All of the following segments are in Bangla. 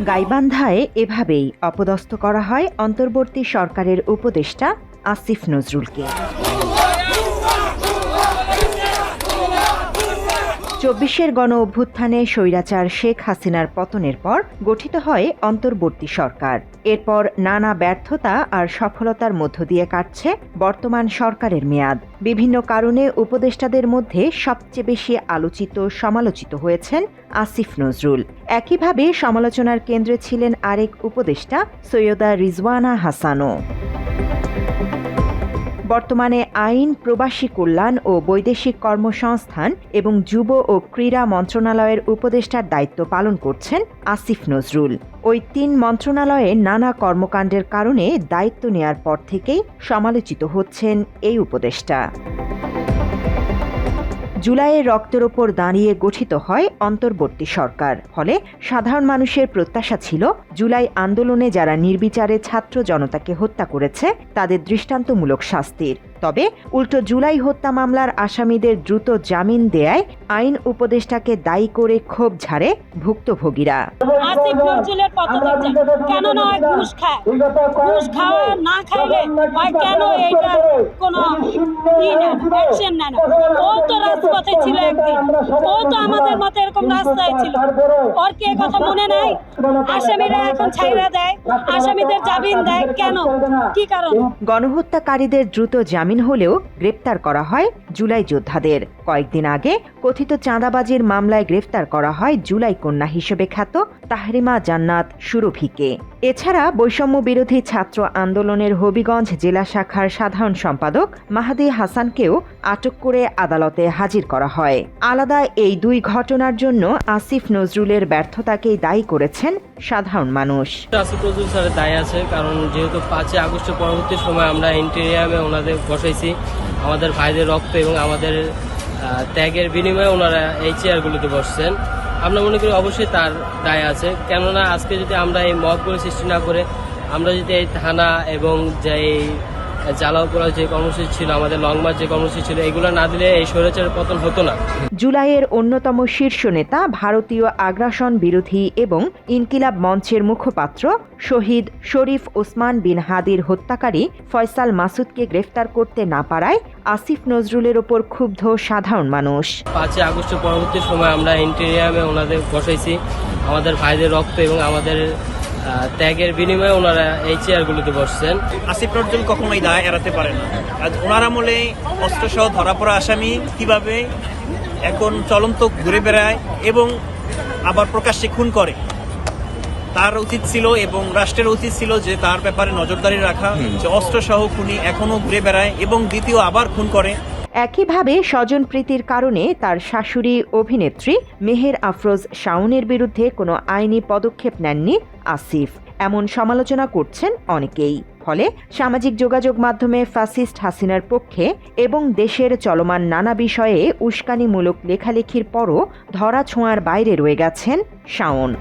গাইবান্ধায় এভাবেই অপদস্থ করা হয় অন্তর্বর্তী সরকারের উপদেষ্টা আসিফ নজরুলকে। ২৪-এর গণ অভ্যুত্থানে স্বৈরাচার শেখ হাসিনার পতনের পর গঠিত হয় অন্তর্বর্তী সরকার। এরপর নানা ব্যর্থতা আর সফলতার মধ্য দিয়ে কাটছে বর্তমান সরকারের মেয়াদ। বিভিন্ন কারণে উপদেষ্টাদের মধ্যে সবচেয়ে বেশি আলোচিত সমালোচিত হয়েছেন আসিফ নজরুল। একইভাবে সমালোচনার কেন্দ্রে ছিলেন আরেক উপদেষ্টা সৈয়দা রিজওয়ানা হাসানও। বর্তমানে আইন, প্রবাসী কল্যাণ ও বৈদেশিক কর্মসংস্থান এবং যুব ও ক্রীড়া মন্ত্রণালয়ের উপদেষ্টার দায়িত্ব পালন করছেন আসিফ নজরুল। ওই ৩ মন্ত্রণালয়ে নানা কর্মকাণ্ডের কারণে দায়িত্ব নেয়ার পর থেকেই সমালোচিত হচ্ছেন এই উপদেষ্টা। জুলাইয়ের রক্তের ওপর দাঁড়িয়ে গঠিত হয় অন্তর্বর্তী সরকার। ফলে সাধারণ মানুষের প্রত্যাশা ছিল জুলাই আন্দোলনে যারা নির্বিচারে ছাত্র জনতাকে হত্যা করেছে তাদের দৃষ্টান্তমূলক শাস্তির। তবে উল্টো জুলাই হত্যা মামলার আসামিদের দ্রুত জামিন দেয়ায় আইন উপদেষ্টাকে দায়ী করে ক্ষোভ ঝাড়ে ভুক্তভোগীরা। আসিফ নজরুলের পদত্যাগ কেন নয়, ঘুষ খায়, ঘুষ খাওয়া না খাইলে হয় কেন এইটা কোনো অ্যাকশন নেয় না? ও তো রাজপথে ছিল একদিন, ও তো আমাদের মতো এরকম রাস্তায় ছিল, ওর কি কথা মনে নাই? আসামিরা এখন ছাইরা দেয়, আসামিদের জামিন দেয় কেন, কি কারণ? গণহত্যাকারীদের দ্রুত জামিন হলেও গ্রেপ্তার করা হয় জুলাই যোদ্ধাদের। কয়েকদিন আগে কথিত চাঁদাবাজির মামলায় গ্রেফতার করা হয় জুলাই কন্যা হিসেবে খ্যাত তাহরিমা জান্নাত সুরভিকে। এছাড়া বৈষম্য বিরোধী ছাত্র আন্দোলনের হবিগঞ্জ জেলা শাখার সাধারণ সম্পাদক মাহাদি হাসানকেও আটক করে আদালতে হাজির করা হয়। আলাদা এই 2 ঘটনার জন্য আসিফ নজরুলের ব্যর্থতাকেই দায়ী করেছেন সাধারণ মানুষ। আসিফ নজরুল স্যারের দায় আছে, কারণ যেহেতু 5 আগস্টের পরবর্তী সময় আমরা ইন্টেরিয়ামে ওনাদের বসাইছি, আমাদের ভাইদের রক্ত এবং আমাদের ত্যাগের বিনিময়ে ওনারা এই চেয়ারগুলিতে বসছেন। আমরা মনে করি অবশ্যই তার দায় আছে, কেননা আজকে যদি আমরা এই মবগুলো সৃষ্টি না করে আমরা যদি এই থানা এবং যে জ্বালাও করা যে কর্মসূচি ছিল, আমাদের লং মার্চ যে কর্মসূচি ছিল, এগুলো না দিলে এই স্বৈরাচারের পতন হতো না। জুলাইয়ের অন্যতম শীর্ষ নেতা, ভারতীয় আগ্রাসন বিরোধী এবং ইনকিলাব মঞ্চের মুখপাত্র শহীদ শরীফ ওসমান বিন হাদির হত্যাকারী ফয়সাল মাসুদকে গ্রেফতার করতে না পারায় আসিফ নজরুলের ওপর ক্ষুব্ধ সাধারণ মানুষ। 5 আগস্টের পরবর্তী সময় আমরা ইন্টেরিয়ামে ওনাদের বসাইছি, আমাদের ভাইদের রক্ত এবং আমাদের ত্যাগের বিনিময়ে ওনারা এই চেয়ারগুলিতে বসছেন। আসিফ নজরুল কখনোই দায় এড়াতে পারে না। আজ ওনার আমলে অস্ত্রসহ ধরা পড়া আসামি কিভাবে এখন চলন্ত ঘুরে বেড়ায় এবং আবার প্রকাশ্যে খুন করে, তার উচিত ছিল এবং রাষ্ট্রের উচিত ছিল যে তার ব্যাপারে নজরদারি রাখা, যে অস্ত্রসহ খুনি এখনো ঘুরে বেড়ায় এবং দ্বিতীয় আবার খুন করে। একইভাবে স্বজনপ্রীতির কারণে তার শাশুড়ি অভিনেত্রী মেহের আফরোজ শাওনের বিরুদ্ধে কোনো আইনি পদক্ষেপ নেননি আসিফ, এমন সমালোচনা করছেন অনেকেই। ফলে সামাজিক যোগাযোগ মাধ্যমে ফ্যাসিস্ট হাসিনার পক্ষে এবং দেশের চলমান নানা বিষয়ে উস্কানিমূলক লেখালেখির পরও ধরাছোঁয়ার বাইরে রয়ে গেছেন শাওন।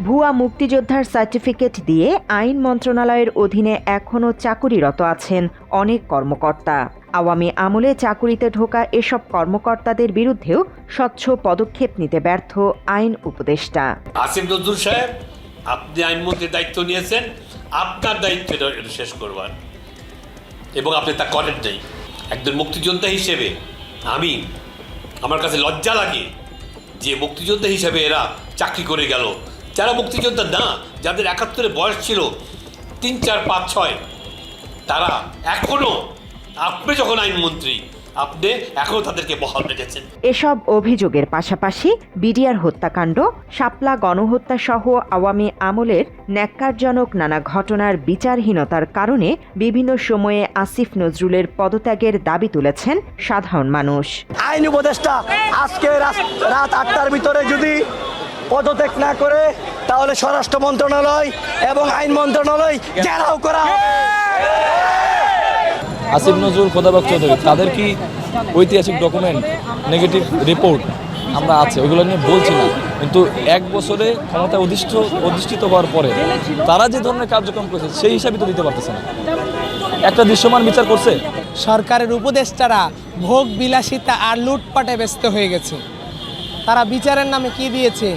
ভুয়া মুক্তিযোদ্ধার সার্টিফিকেট দিয়ে আইন মন্ত্রণালয়ের অধীনে এখনও চাকুরিরত আছেন অনেক কর্মকর্তা। আওয়ামী আমলে চাকুরিতে ঢোকা এসব কর্মকর্তাদের বিরুদ্ধেও স্বচ্ছ পদক্ষেপ নিতে ব্যর্থ আইন উপদেষ্টা। আসিফ নজরুল সাহেব, আপনি আইনমন্ত্রীর দায়িত্ব নিয়েছেন, আপনার দায়িত্ব শেষ করবার, এবং আপনি তা করেন নাই। একজন মুক্তিযোদ্ধা হিসেবে আমার কাছে লজ্জা লাগে যে মুক্তিযোদ্ধা হিসেবে এরা চাকরি করে গেল। যারা মুক্তিযোদ্ধা না, যাদের 71-এ বয়স ছিল 3, 4, 5, 6, তারা এখনো, আপনি যখন আইনমন্ত্রী, আপনি এখনো তাদেরকে বহাল রেখেছেন। এসব অভিযোগের পাশাপাশি বিডিআর হত্যাকাণ্ড, শাপলা গণহত্যা সহ আওয়ামী আমলের ন্যাক্কারজনক নানা ঘটনার বিচারহীনতার কারণে বিভিন্ন সময়ে আসিফ নজরুলের পদত্যাগের দাবি তুলেছেন সাধারণ মানুষ। আইন উপদেষ্টা আজকে রাত 8টার ভিতরে যদি পদত্যাগ না করে তাহলে স্বরাষ্ট্র মন্ত্রণালয় এবং আইন মন্ত্রণালয় ঘেরাও করা হবে। আসিফ নজরুল, খোদাবাক চৌধুরী, তাদের কি ঐতিহাসিক ডকুমেন্ট, নেগেটিভ রিপোর্ট আমরা আছে, ওইগুলো নিয়ে বলছি না, কিন্তু 1 বছরে ক্ষমতায় অধিষ্ঠিত হওয়ার পরে তারা যে ধরনের কার্যক্রম করেছে সেই হিসাবে তো দিতে পারতেছে না। একটা দৃশ্যমান বিচার করছে। সরকারের উপদেষ্টারা ভোগ বিলাসিতা আর লুটপাটে ব্যস্ত হয়ে গেছে। তারা বিচারের নামে কি দিয়েছে?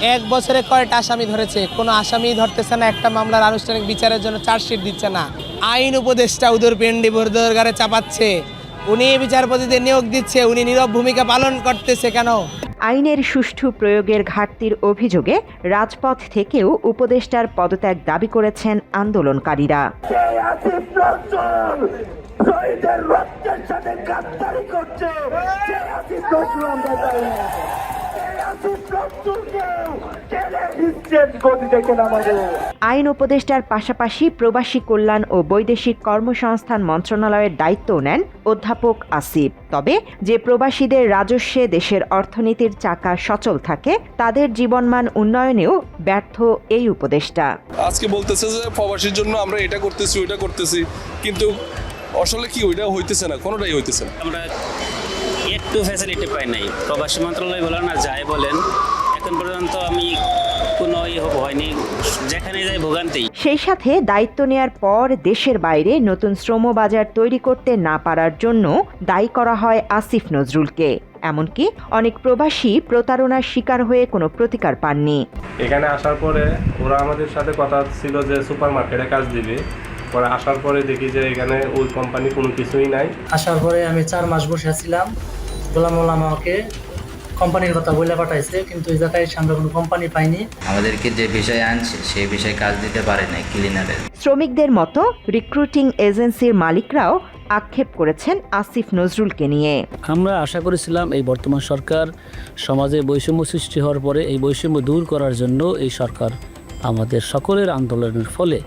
1 বছরে কয়টা আসামি ধরেছে? কোনো আসামি ধরতেছে না, একটা মামলার আনুষ্ঠানিক বিচারের জন্য চার্জশিট দিচ্ছে না। আইন উপদেষ্টা উদর পিন্ডি বর্দরগারে চাপাচ্ছে, উনি বিচারপতিদের নিয়োগ দিচ্ছে, উনি নীরব ভূমিকা পালন করতেছে কেন? আইনের সুষ্ঠু প্রয়োগের ঘাটতির অভিযোগে রাজপথ থেকেও উপদেষ্টার পদত্যাগ দাবি করেছেন আন্দোলনকারীরা। আইন উপদেষ্টার পাশাপাশি প্রবাসী কল্যাণ ও বৈদেশিক কর্মসংস্থান মন্ত্রণালয়ের দায়িত্ব নেন অধ্যাপক আসিফ। তবে যে প্রবাসীদের রাজস্বে দেশের অর্থনীতির চাকা সচল থাকে, তাদের জীবনমান উন্নয়নেও ব্যর্থ এই উপদেষ্টা। আজকে বলতেছে যে প্রবাসীর জন্য আমরা এটা করতেছি ওইটা করতেছি, কিন্তু আসলে কি ওইটা হইতেছে না, কোনোটাই হইতেছে না। আমরা একটু ফ্যাসিলিটি পাই নাই, প্রবাসী মন্ত্রণালয় বলেন আর যাই বলেন, এখন পর্যন্ত আমি কোনো হয়নি, যেখানে যাই ভোগান্তি। সেই সাথে দায়িত্ব নেয়ার পর দেশের বাইরে নতুন শ্রম বাজার তৈরি করতে না পারার জন্য দায়ী করা হয় আসিফ নজরুলকে। এমনকি অনেক প্রবাসী প্রতারণার শিকার হয়ে কোনো প্রতিকার পাননি। এখানে আসার পরে ওরা আমাদের সাথে কথা ছিল যে সুপার মার্কেটে কাজ দিবে, পরে আসার পরে দেখি যে এখানে ওই কোম্পানি কোনো কিছুই নাই। আসার পরে আমি 4 মাস বসে ছিলাম, গোলাম আমাকে কোম্পানির কথা বলে পাঠাইছে, কিন্তু এই জায়গায় আমরা কোনো কোম্পানি পাইনি। আমাদেরকে যে বিষয়ে আনছে সেই বিষয়ে কাজ দিতে পারে না ক্লিনারের। শ্রমিকদের মতো রিক্রুটিং এজেন্সির মালিকরাও আক্ষেপ করেছেন আসিফ নজরুলকে নিয়ে। আমরা আশা করেছিলাম এই বর্তমান সরকার সমাজে বৈষম্য সৃষ্টি হওয়ার পরে এই বৈষম্য দূর করার জন্য এই সরকার আমাদের সকলের আন্দোলনের ফলে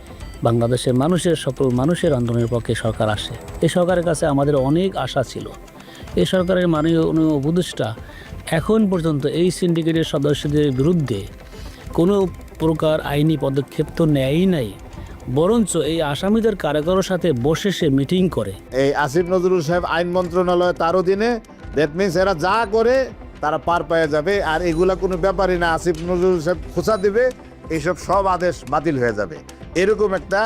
বাংলাদেশের মানুষের সকল মানুষের আন্দোলনের পক্ষে সরকার আসে। এই সরকারের কাছে আমাদের অনেক আশা ছিল। এই সরকারের মাননীয় উপদেষ্টা এখন পর্যন্ত এই সিন্ডিকেটের সদস্যদের বিরুদ্ধে কোনো প্রকার আইনি পদক্ষেপ তো নেয়ই নাই, বরঞ্চ এই আসামিদের কারাগারের সাথে বসে সে মিটিং করে। এই আসিফ নজরুল সাহেব আইন মন্ত্রণালয় তার অধীনে, দ্যাট মিনস এরা যা করে তারা পার পেয়ে যাবে, আর এগুলা কোনো ব্যাপারই না। আসিফ নজরুল সাহেব খোঁচা দেবে, এইসব সব আদেশ বাতিল হয়ে যাবে, এরকম একটা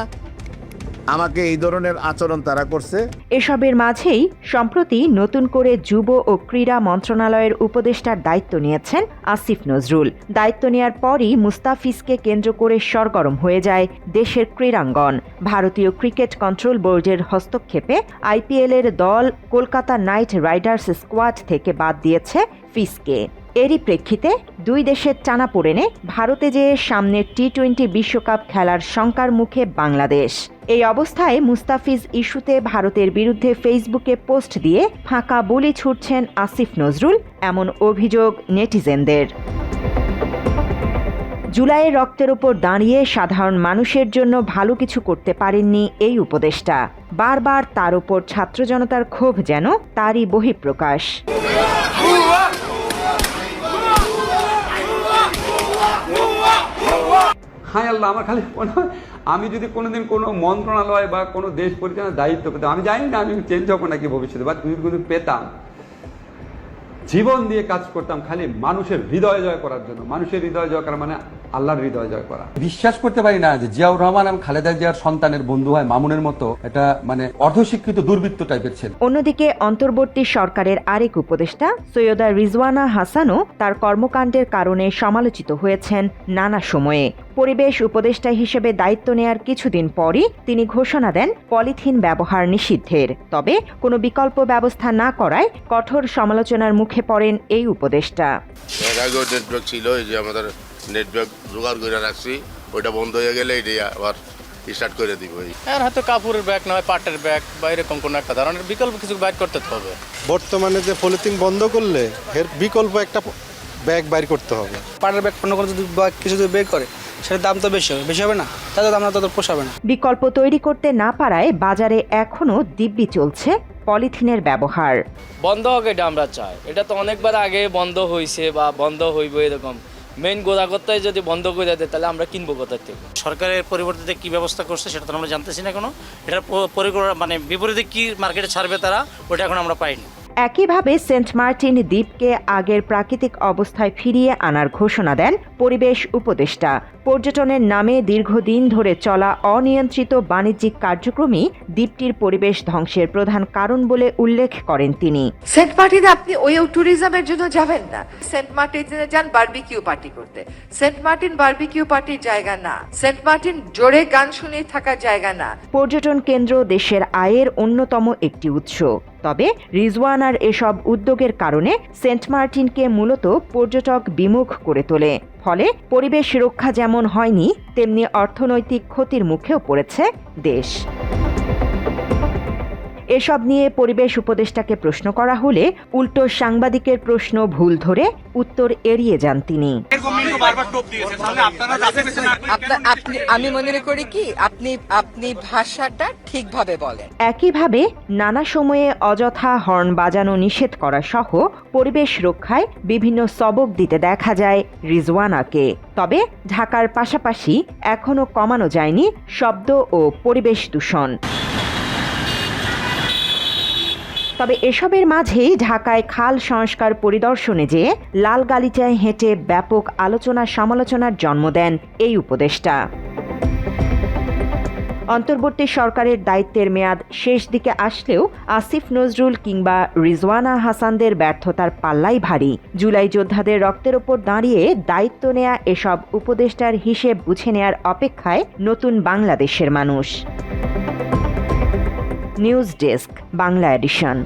আমাকে এই ধরনের আচরণ তারা করছে। এসবের মাঝেই সম্প্রতি নতুন করে যুব ও ক্রীড়া মন্ত্রণালয়ের উপদেষ্টার দায়িত্ব নিয়েছেন আসিফ নজরুল। দায়িত্ব নেয়ার পরই মুস্তাফিজকে কেন্দ্র করে সরগরম হয়ে যায় দেশের ক্রীড়াঙ্গন। ভারতীয় ক্রিকেট কন্ট্রোল বোর্ডের হস্তক্ষেপে আইপিএলের দল কলকাতা নাইট রাইডার্স স্কোয়াড থেকে বাদ দিয়েছে ফিসকে। এরই প্রেক্ষিতে দুই দেশের টানাপোড়েনে ভারতে যেয়ে সামনের টি-20 বিশ্বকাপ খেলার শঙ্কার মুখে বাংলাদেশ। এই অবস্থায় মুস্তাফিজ ইস্যুতে ভারতের বিরুদ্ধে ফেসবুকে পোস্ট দিয়ে ফাঁকা বুলি ছুটছেন আসিফ নজরুল, এমন অভিযোগ নেটিজেনদের। জুলাইয়ের রক্তের উপর দাঁড়িয়ে সাধারণ মানুষের জন্য ভালো কিছু করতে পারেননি এই উপদেষ্টা। বারবার তার উপর ছাত্র জনতার ক্ষোভ যেন তারই বহিঃপ্রকাশ। হায় আল্লাহ, আমার খালি মনে হয় আমি যদি কোনোদিন কোনো মন্ত্রণালয় বা কোনো দেশ পরিচালনার দায়িত্ব পেতাম, আমি জানি না আমি চেঞ্জ হবো নাকি ভবিষ্যতে, বা তুমি যদি পেতাম, জীবন দিয়ে কাজ করতাম খালি মানুষের হৃদয় জয় করার জন্য। মানুষের হৃদয় জয় করা মানে আল্লাহর হৃদয় জয় করা। বিশ্বাস করতে পারি না যে জিয়াউর রহমান এবং খালেদা জিয়ার সন্তানের বন্ধু হয় মামুনের মতো, এটা মানে অর্ধশিক্ষিত দুর্বৃত্ত টাইপের ছেলে। অন্যদিকে অন্তর্বর্তী সরকারের আরেক উপদেষ্টা সৈয়দা রিজওয়ানা হাসানও তার কর্মকাণ্ডের কারণে সমালোচিত হয়েছেন নানা সময়ে। পরিবেশ উপদেষ্টা হিসেবে দায়িত্ব নেয়ার কিছুদিন পরই তিনি ঘোষণা দেন পলিথিন ব্যবহার নিষিদ্ধের। তবে কোনো বিকল্প ব্যবস্থা না করায় কঠোর সমালোচনার মুখে পড়েন এই উপদেষ্টা। নেটওয়ার্ক ছিল, এই যে আমাদের নেটওয়ার্ক জোগাড় করে রাখছি, ওইটা বন্ধ হয়ে গেলে এটাই আবার স্টার্ট করে দিব। আর হয়তো কাপড়ের ব্যাগ নয়, পাটের ব্যাগ বা এরকম কোনো একটা ধরনের বিকল্প কিছু বাইর করতে হবে। বর্তমানে যে পলিথিন বন্ধ করলে এর বিকল্প একটা ব্যাগ বাইর করতে হবে। পাটের ব্যাগ পণ্য করে যদি কিছু যদি বের করে, সেটার দাম তো বেশি হবে না, তাহলে আমরা তত পোষাবে না। বিকল্প তৈরি করতে না পারায় বাজারে এখনও দিব্যি চলছে পলিথিনের ব্যবহার। বন্ধ হোক, এটা আমরা চাই। এটা তো অনেকবার আগে বন্ধ হয়েছে বা বন্ধ হইব, এরকম মেইন গোদাগত্তায় যদি বন্ধ করে দেয় তাহলে আমরা কিনবো কোথা থেকে? সরকারের পরিবর্তে কি ব্যবস্থা করছে সেটা তো আমরা জানতেছি না এখনো। এটার মানে বিপরীতে কি মার্কেটে ছাড়বে তারা, ওটা এখন আমরা পাইনি। একইভাবে সেন্ট মার্টিন দ্বীপকে আগের প্রাকৃতিক অবস্থায় ফিরিয়ে আনার ঘোষণা দেন পরিবেশ উপদেষ্টা। পর্যটনের নামে দীর্ঘদিন ধরে চলা অনিয়ন্ত্রিত বাণিজ্যিক কার্যক্রমই দ্বীপটির পরিবেশ ধ্বংসের প্রধান কারণ বলে উল্লেখ করেন তিনি। সেন্ট মার্টিনে আপনি ওই ট্যুরিজমের জন্য যাবেন না। সেন্ট মার্টিনে যান বারবিকিউ পার্টি করতে। সেন্ট মার্টিন বারবিকিউ পার্টির জায়গা না। সেন্ট মার্টিন জোরে গান শুনে থাকার জায়গা না। পর্যটন কেন্দ্র দেশের আয়ের অন্যতম একটি উৎস। তবে রিজওয়ানার এসব উদ্যোগের কারণে সেন্ট মার্টিনকে মূলত পর্যটক বিমুখ করে তোলে। ফলে পরিবেশ রক্ষা যেমন হয়নি, তেমনি অর্থনৈতিক ক্ষতির মুখেও পড়েছে দেশ। এসব নিয়ে পরিবেশ উপদেষ্টাকে প্রশ্ন করা হলে উল্টো সাংবাদিকের প্রশ্ন ভুল ধরে উত্তর এড়িয়ে যান তিনি। আমি মনে করি কি আপনি ভাষাটা ঠিকভাবে বলেন। একইভাবে নানা সময়ে অযথা হর্ন বাজানো নিষেধ করা সহ পরিবেশ রক্ষায় বিভিন্ন সবক দিতে দেখা যায় রিজওয়ানাকে। তবে ঢাকার পাশাপাশি এখনো কমানো যায়নি শব্দ ও পরিবেশ দূষণ। তবে এসবের মাঝেই ঢাকায় খাল সংস্কার পরিদর্শনে যেয়ে লাল গালিচায় হেঁটে ব্যাপক আলোচনা সমালোচনার জন্ম দেন এই উপদেষ্টা। অন্তর্বর্তী সরকারের দায়িত্বের মেয়াদ শেষ দিকে আসলেও আসিফ নজরুল কিংবা রিজওয়ানা হাসানদের ব্যর্থতার পাল্লাই ভারী। জুলাই যোদ্ধাদের রক্তের ওপর দাঁড়িয়ে দায়িত্ব নেয়া এসব উপদেষ্টার হিসেব বুঝে নেয়ার অপেক্ষায় নতুন বাংলাদেশের মানুষ। News desk, Bangla addition.